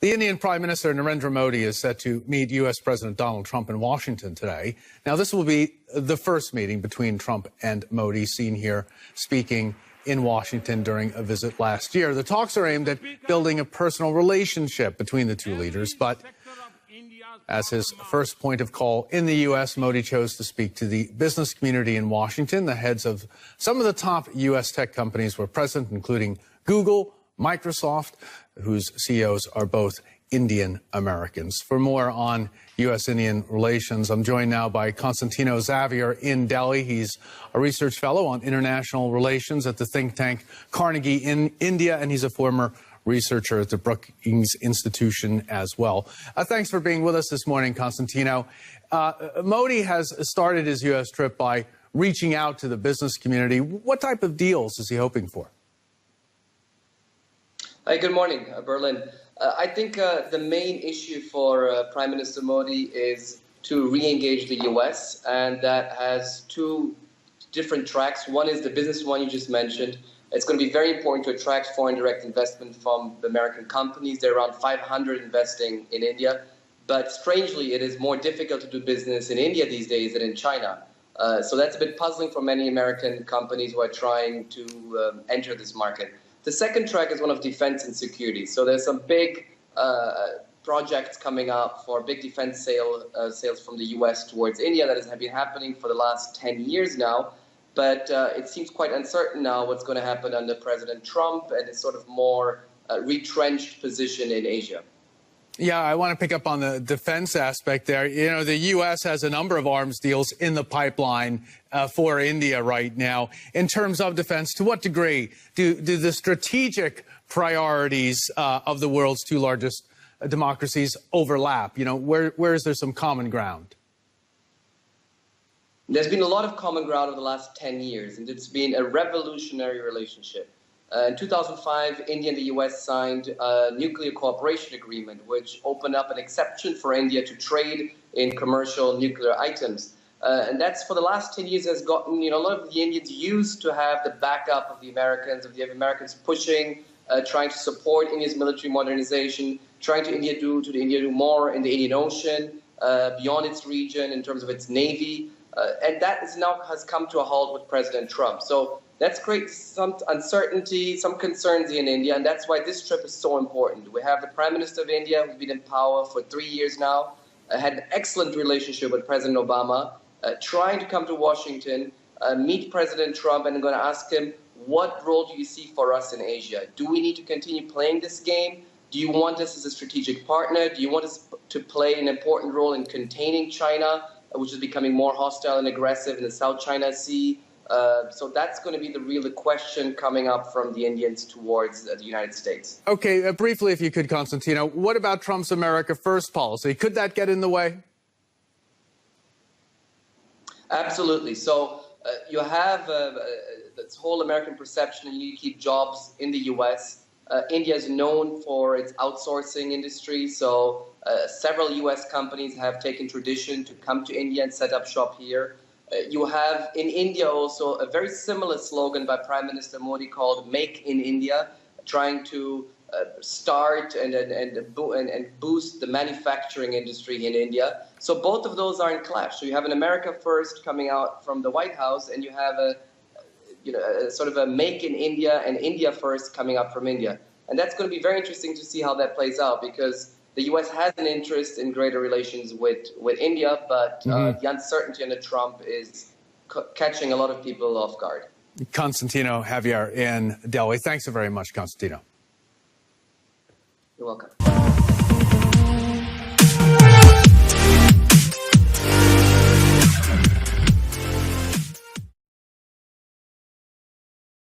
The Indian Prime Minister Narendra Modi is set to meet U.S. President Donald Trump in Washington today. Now, this will be the first meeting between Trump and Modi, seen here speaking in Washington during a visit last year. The talks are aimed at building a personal relationship between the two leaders, but as his first point of call in the U.S., Modi chose to speak to the business community in Washington. The heads of some of the top U.S. tech companies were present, including Google, Microsoft, whose CEOs are both Indian Americans. For more on U.S.-Indian relations, I'm joined now by Constantino Xavier in Delhi. He's a research fellow on international relations at the think tank Carnegie in India, and he's a former researcher at the Brookings Institution as well. Thanks for being with us this morning, Constantino. Modi has started his U.S. trip by reaching out to the business community. What type of deals is he hoping for? Hi, good morning, Berlin. I think the main issue for Prime Minister Modi is to re-engage the U.S., and that has two different tracks. One is the business one you just mentioned. It's going to be very important to attract foreign direct investment from the American companies. There are around 500 investing in India. But strangely, it is more difficult to do business in India these days than in China. So that's a bit puzzling for many American companies who are trying to enter this market. The second track is one of defense and security. So there's some big projects coming up for big defense sales from the U.S. towards India that has been happening for the last 10 years now. But it seems quite uncertain now what's going to happen under President Trump and his sort of more retrenched position in Asia. Yeah, I want to pick up on the defense aspect there. You know, the U.S. has a number of arms deals in the pipeline for India right now. In terms of defense, to what degree do the strategic priorities of the world's two largest democracies overlap? You know, where is there some common ground? There's been a lot of common ground over the last 10 years, and it's been a revolutionary relationship. In 2005, India and the U.S. signed a nuclear cooperation agreement, which opened up an exception for India to trade in commercial nuclear items. And that's for the last 10 years has gotten, a lot of the Indians used to have the backup of the Americans pushing, trying to support India's military modernization, trying to India do more in the Indian Ocean, beyond its region in terms of its navy. And that has come to a halt with President Trump. So that's created some uncertainty, some concerns in India, and that's why this trip is so important. We have the Prime Minister of India, who's been in power for 3 years now, had an excellent relationship with President Obama, trying to come to Washington, meet President Trump, and I'm going to ask him, what role do you see for us in Asia? Do we need to continue playing this game? Do you want us as a strategic partner? Do you want us to play an important role in containing China, which is becoming more hostile and aggressive in the South China Sea? So that's going to be the question coming up from the Indians towards the United States. Okay, briefly, if you could, Constantino, what about Trump's America First policy? Could that get in the way? Absolutely. So you have this whole American perception and you need to keep jobs in the U.S. India is known for its outsourcing industry, so several U.S. companies have taken tradition to come to India and set up shop here. You have in India also a very similar slogan by Prime Minister Modi called Make in India, trying to start and boost the manufacturing industry in India. So both of those are in clash. So you have an America First coming out from the White House, and you have a sort of a Make in India and India First coming up from India. And that's going to be very interesting to see how that plays out, because the U.S. has an interest in greater relations with India, but the uncertainty under Trump is catching a lot of people off guard. Constantino Xavier in Delhi. Thanks so very much, Constantino. You're welcome.